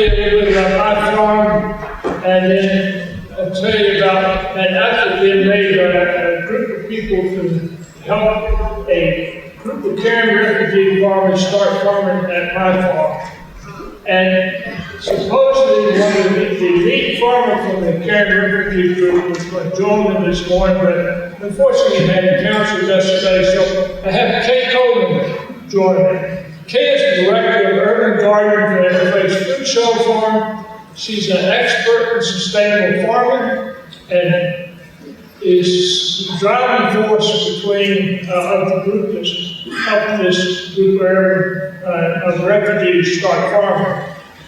you a little bit about my farm, and then I'll tell you about an effort being made by a group of people to help a group of caring refugee farmers start farming at my farm. And supposedly one of the lead farmer from the caring refugee group was going to join them this morning, but unfortunately I had council yesterday, so I have Kay Coleman join me. Kay is the director of urban gardening for Interface Food Shell Farm. She's an expert in sustainable farming and is the driving force between of the group that's helped this group of refugees start farming.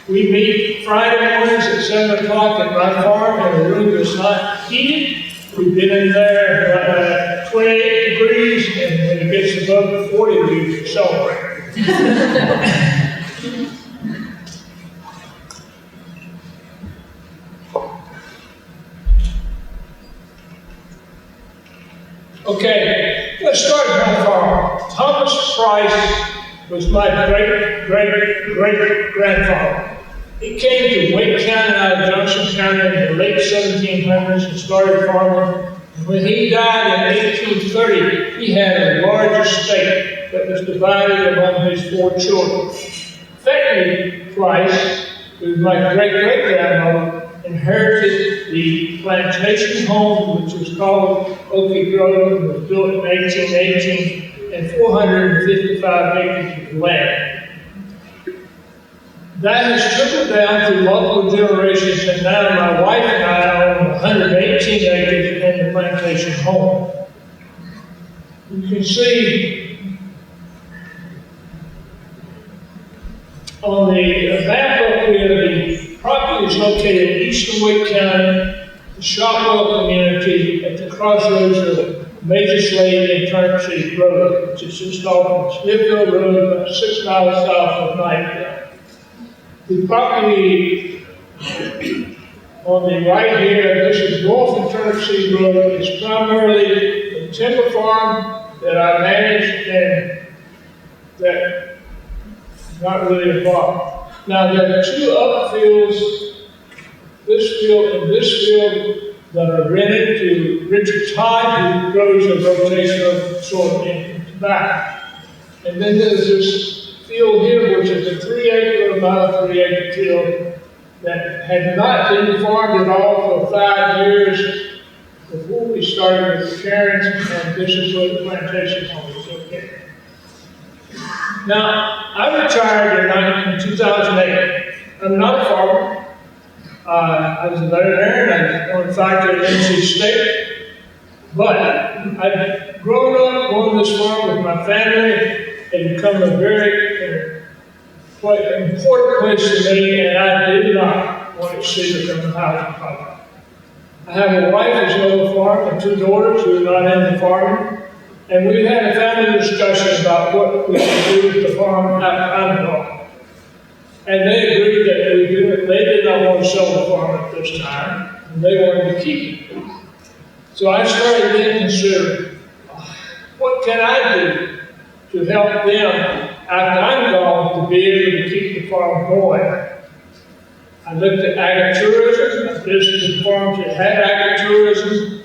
We meet Friday mornings at 7 o'clock at my farm in a room that's not heated. We've been in there 28 degrees, and when it gets above 40 degrees, we celebrate. Okay, let's start at my farm. Thomas Price was my great-great-great-grandfather. He came to Wake County out of Johnson County in the late 1700s and started farming. When he died in 1830, he had a large estate that was divided among his 4 children. Effectively, Price, who was my great-great-grandmother, inherited the plantation home, which was called Oaky Grove, and was built in 1818, and 455 acres of land. That has trickled down through multiple generations, and now my wife and I own 118 acres in the plantation home. You can see on the map up here, the property is located in eastern Wake County, the Shopwell community at the crossroads of Major Slade and Turnpike Road, which is just off of Smithville Road, about 6 miles south of Knightdale. The property on the right here, this is north of Turnpike Road, is primarily a timber farm that I manage, and that not really a farm. Now there are 2 upfields, this field and this field, that are rented to Richard Todd, who grows a rotational sort in tobacco. And then there's this field here, which is a 3-acre, about 3-acre field that had not been farmed at all for 5 years before we started with the cairns, and this is where the plantation home is located. Now, I retired in 2008. I'm not a farmer. I was a veterinarian. I owned factory at NC State. But I've grown up on this farm with my family and become a very important place to me, and I did not want to see it become a housing project. I have a wife who's on the farm and 2 daughters who are not in the farming, and we've had a family discussion about what we should do with the farm after I'm gone. And they agreed that they did not want to sell the farm at this time, and they wanted to keep it. So I started then considering, what can I do to help them after I'm gone to be able to keep the farm going? I looked at agritourism, I visited farms that had agritourism,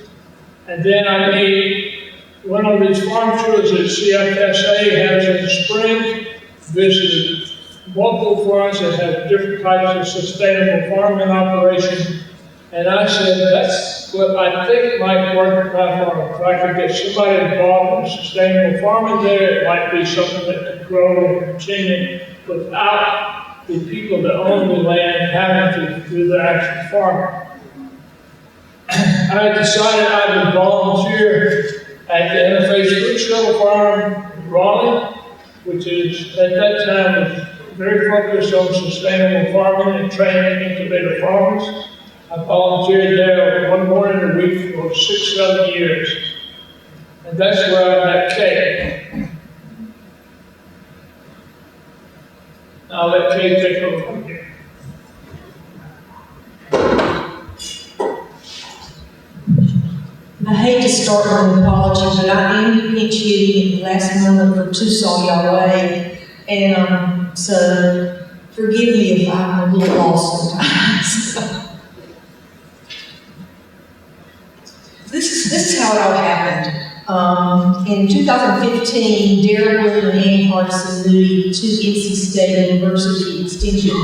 and then I made one of these farm tours that CFSA has in the spring, visited multiple farms that have different types of sustainable farming operations, and I said, that's what I think might work at my farm. If I could get somebody involved in sustainable farming there, it might be something that could grow and continue without the people that own the land having to do the actual farming. I decided I would volunteer at the Interface Food Shell Farm in Raleigh, which is, at that time, was very focused on sustainable farming and training incubator farmers. I volunteered there 1 morning a week for 6-7 years. And that's where I met Kay. I'll let Kay take over from here. I hate to start with an apology, but I am pinch hitting at the last moment for Tucson, y'all way. And so Forgive me if I'm a little lost sometimes. This is how it all happened. In 2015, Darren Bloom and Annie Hardison, the two NC State University Extension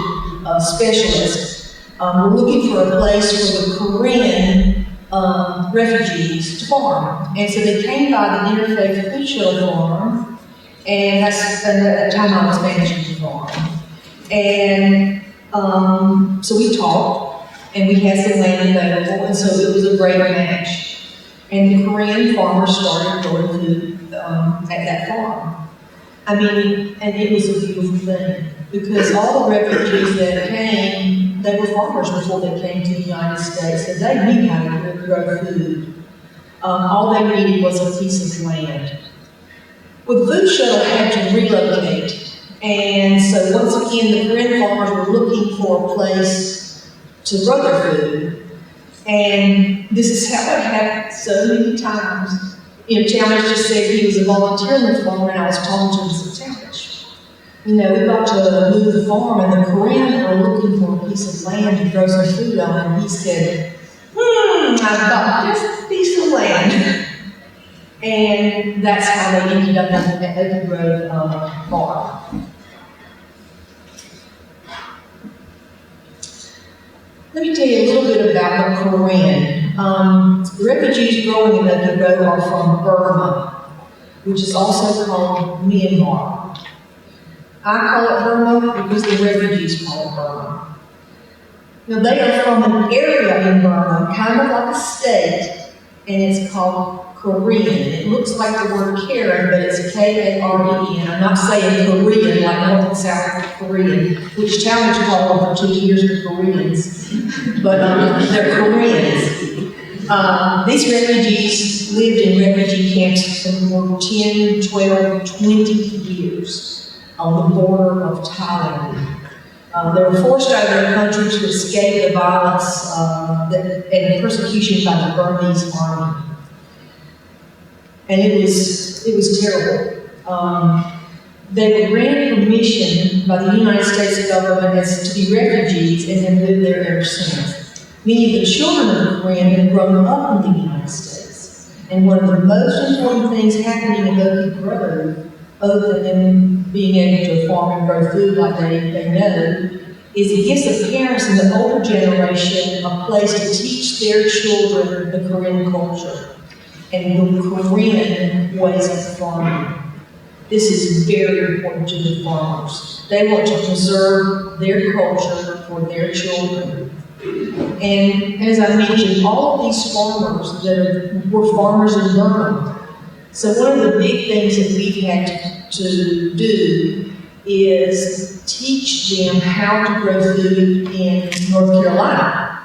specialists, were looking for a place for the Korean refugees to farm. And so they came by the Interfaith Food Shuttle Farm, and that's at the time I was managing the farm. And so we talked, and we had some land available, and so it was a great match. And the Korean farmers started growing food at that farm. I mean, and it was a beautiful thing, because all the refugees that came, they were farmers before they came to the United States, and they knew how to grow food. All they needed was a piece of land. Well, the food shuttle had to relocate. And so once again, the Korean farmers were looking for a place to grow their food. And this is how it happened so many times. You know, Talmage just said he was a volunteer on the farm, and I was talking to him and said, Talmage, you know, we've got to move the farm, and the Koreans are looking for a piece of land to grow some food on. And he said, I've got just a piece of land. And that's how they ended up at the Oak Grove farm. Let me tell you a little bit about the Korean. The refugees growing in Oak Grove are from Burma, which is also called Myanmar. I call it Burma because the refugees call it Burma. Now they are from an area in Burma, kind of like a state, and it's called Korean. It looks like the word Karen, but it's K-A-R-E-N. I'm not saying Korean like North and South Korean, which Talmage called them for 2 years the Koreans, but they're Koreans. These refugees lived in refugee camps for 10, 12, 20 years on the border of Thailand. They were forced out of their country to escape the violence and persecution by the Burmese army. And it was terrible. They were granted permission by the United States government as to be refugees and have lived there ever since. Many of the children of the Korean have grown up in the United States. And one of the most important things happening in Oak Grove, other than being able to farm and grow food like they know, is it gives the parents in the older generation a place to teach their children the Korean culture and the Korean ways of farming. This is very important to the farmers. They want to preserve their culture for their children. And as I mentioned, all of these farmers were farmers in Burma. So one of the big things that we've had to do is teach them how to grow food in North Carolina.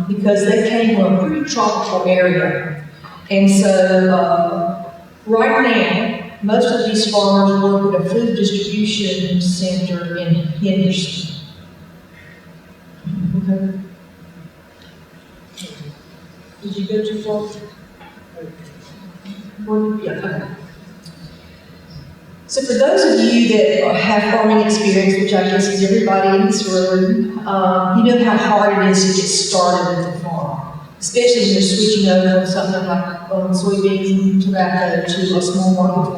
Because they came from a pretty tropical area. And so right now, most of these farmers work at a food distribution center in Henderson. Okay. Did you go too far? Yeah, okay. So for those of you that have farming experience, which I guess is everybody in this room, you know how hard it is to get started with a farm, especially when you're switching over from something like soybeans and tobacco to a small market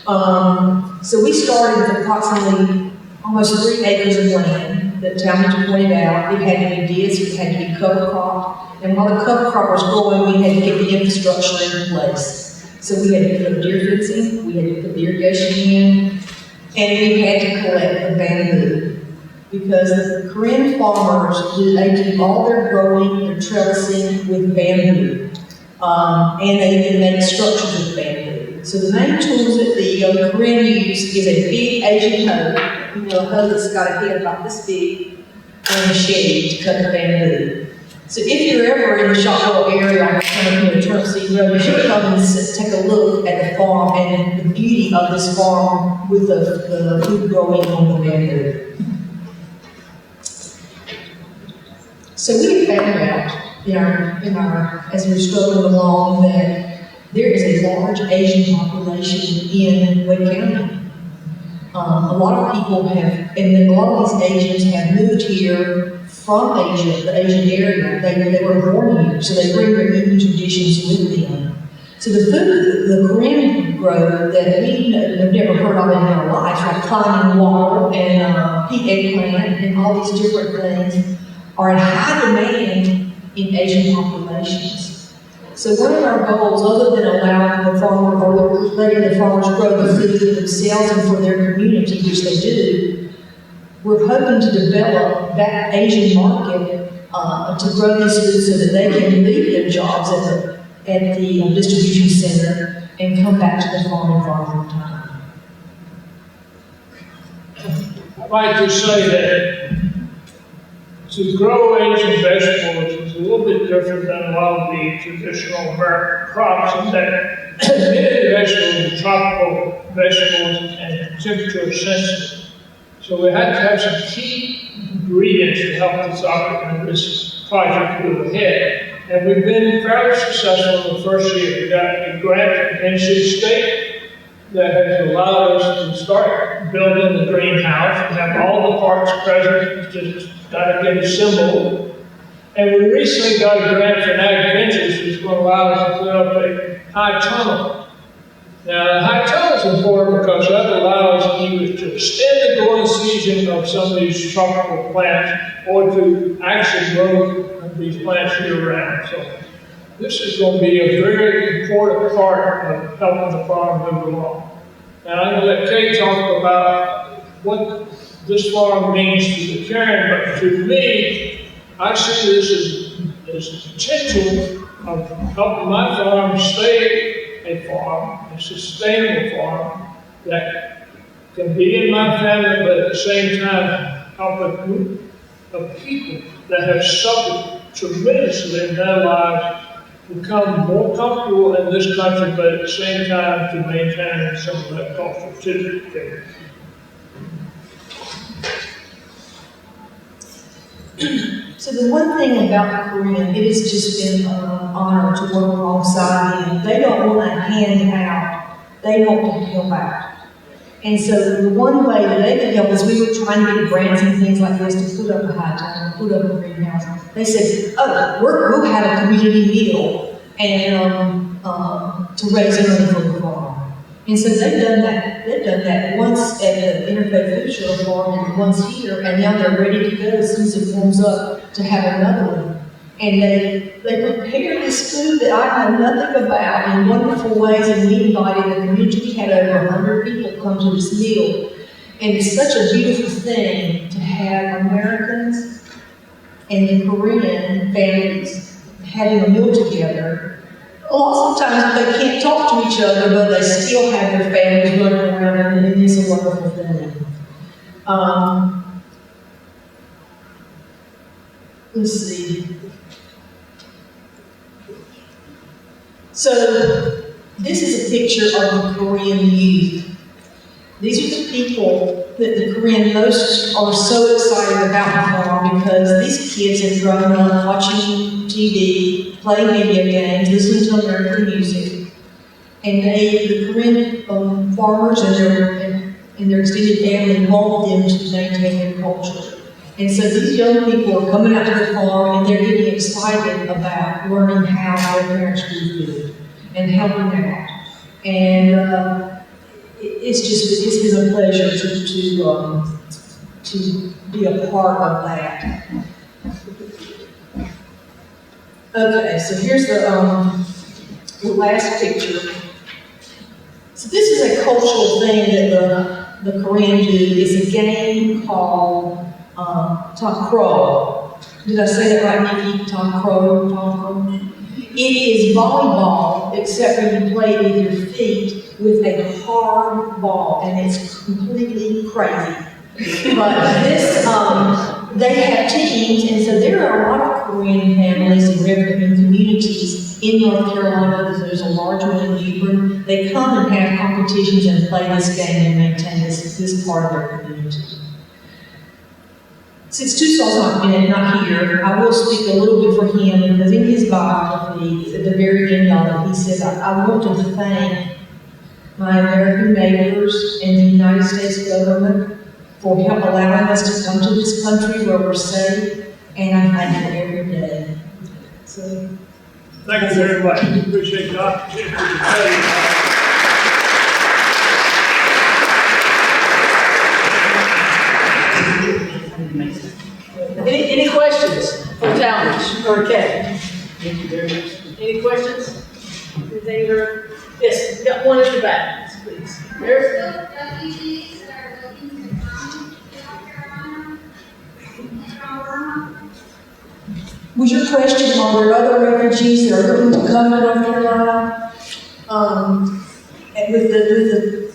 farm. So we started with approximately almost 3 acres of land that Talmage pointed out. It had to be disc, it had to be cover crop, and while the cover crop was growing, we had to get the infrastructure in place. So we had to put up deer fencing, we had to put the irrigation in, and we had to collect the bamboo. Because the Korean farmers, they do all their growing, their trellising with bamboo. And they even make structures with bamboo. So the main tools that the Korean use is a big Asian hoe, you know, a hoe that's got a head about this big, and a machete to cut the bamboo. So if you're ever in the Shotwell area on Turnpike Road, you should come and take a look at the farm and the beauty of this farm with the food growing on the bamboo. So we found out as we were struggling along that there is a large Asian population in Wake County. A lot of people have, and then a lot of these Asians have moved here from Asia, the Asian area. They were born here, so they bring their eating traditions with them. So the food, the Korean grow that we have never heard of in our lives, like climbing wall and pea eggplant and all these different things, are in high demand in Asian populations. So one of our goals, other than allowing the farmer or letting the farmers grow the food themselves and for their community, which they do, we're hoping to develop that Asian market to grow these foods so that they can leave their jobs at the distribution center and come back to the farm and farm full time. I'd like to say that to grow Asian vegetables is a little bit different than a lot of the traditional American crops, in that many of the vegetables are tropical vegetables and temperature sensitive. So we had to have some key ingredients to help us out in this project move ahead. And we've been fairly successful in the first year. We got a grant from NC State that has allowed us to start building the greenhouse and have all the parts present, just got to get assembled. And we recently got a grant from Ag Ventures, which is going to allow us to put up a high tunnel. Now, the high tunnel is important because that allows either to extend the growing season of some of these tropical plants or to actually grow these plants year-round. So this is going to be a very important part of helping the farm move along. Now, I'm going to let Kate talk about what this farm means to the Karen, but to me, I see this as the potential of helping my farm stay a farm, a sustainable farm that can be in my family, but at the same time help a group of people that have suffered tremendously in their lives become more comfortable in this country, but at the same time to maintain some of that cultural certificate. So the one thing about the Korean, it has just been an honor to work alongside them. They don't want to hand out, they want to help out. And so the one way that they could help is we were trying to get grants and things like this to put up a high tunnel, put up a greenhouse. They said, oh, we'll have a community meal and to raise money for the farm. And so they've done that. They've done that once at the Interfaith Food Show farm and once here, and now they're ready to go as soon as it warms up to have another one. And they prepare this food that I know nothing about in wonderful ways, and we invited the community. We had over 100 people come to this meal. And it's such a beautiful thing to have Americans and the Korean families having a meal together. Sometimes they can't talk to each other, but they still have their families running around, and it is a wonderful thing. Let's see. So, this is a picture of the Korean youth. These are the people that the Korean most are so excited about the farm because these kids have grown up watching TV, playing video games, listening to American music. And the Korean farmers and their extended family want them to maintain their culture. And so these young people are coming out to the farm and they're getting excited about learning how their parents do food and helping out. And it's been a pleasure to be a part of that. Okay, so here's the last picture. So this is a cultural thing that the Korean do. It's a game called Talmage. Did I say that right, Nikki? Talmage. It is volleyball, except when you play it with your feet with a hard ball, and it's completely crazy. But this, they have teams, and so there are a lot of Korean families and communities in North Carolina. There's a large one in Hebron. They come and have competitions and play this game and maintain this part of their community. Since Tusal's not here, I will speak a little bit for him because in his biography, at the very end of it, he says, I want to thank my American neighbors, and the United States government for help allowing us to come to this country where we're safe, and I'm thankful every day. So, Thank you very much. We appreciate the opportunity to tell you. Any questions for Talmage or Kevin? Thank you very much. Any questions? Anything or, yes, we got one in the back, please. There's Refugees that are looking to come to North Carolina from Burma. was your question, are there other refugees that are looking to come to North Carolina? And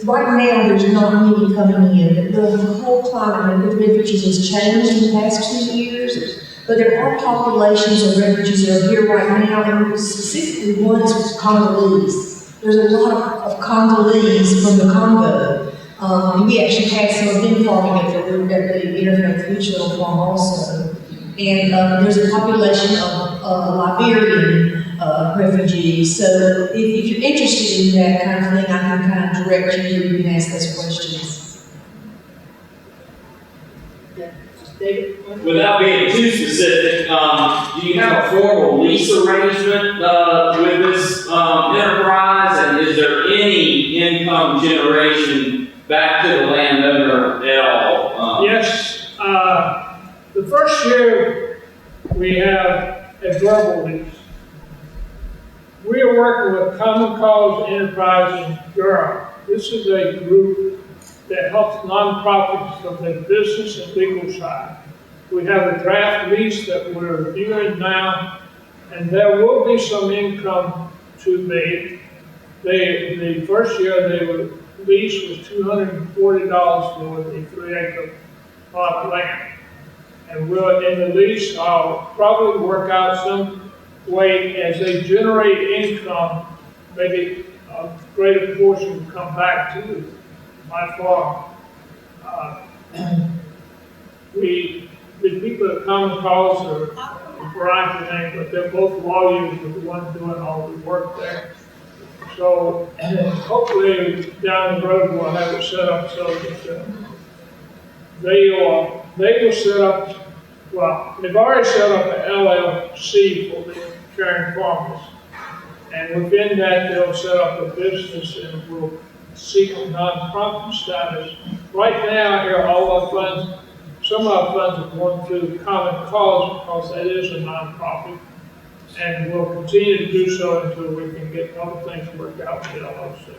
right now, there's not many coming in, but the whole climate of refugees has changed in the past 2 years. But there are populations of refugees that are here right now, and specifically ones with Congolese. There's a lot of Congolese from the Congo. And we actually had some of them farming at the Interfaith Food Shuttle Farm also. And there's a population of Liberian refugees. So if you're interested in that kind of thing, I can kind of direct you and ask those questions. David. Without being too specific, do you have a formal lease arrangement with this enterprise, and is there any income generation back to the landowner at all? Yes, the first year we have a verbal lease. We are working with Common Cause Enterprise in Durham. This is a group that helps nonprofits from the business and legal side. We have a draft lease that we're reviewing now, and there will be some income to me. The first year lease was $240 for the 3-acre plot of land. And in the lease, I'll probably work out some way as they generate income, maybe a greater portion will come back to my farm. The people at Common Cause are a variety of things, but they're both lawyers, are the ones doing all the work there. So hopefully down the road we'll have it set up so that they will set up, well, they've already set up an LLC for the caring farmers. And within that, they'll set up a business and will seek a nonprofit status. Right now, here, all our funds, some of our funds are going through Common Cause because that is a nonprofit. And we'll continue to do so until we can get other things worked out with the LLC.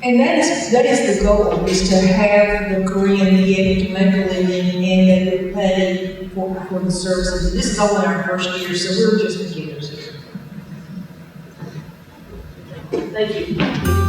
And that is the goal, is to have the Korean be able to make a living and they would pay for the services. This is only our first year, so we're just beginners here. Thank you.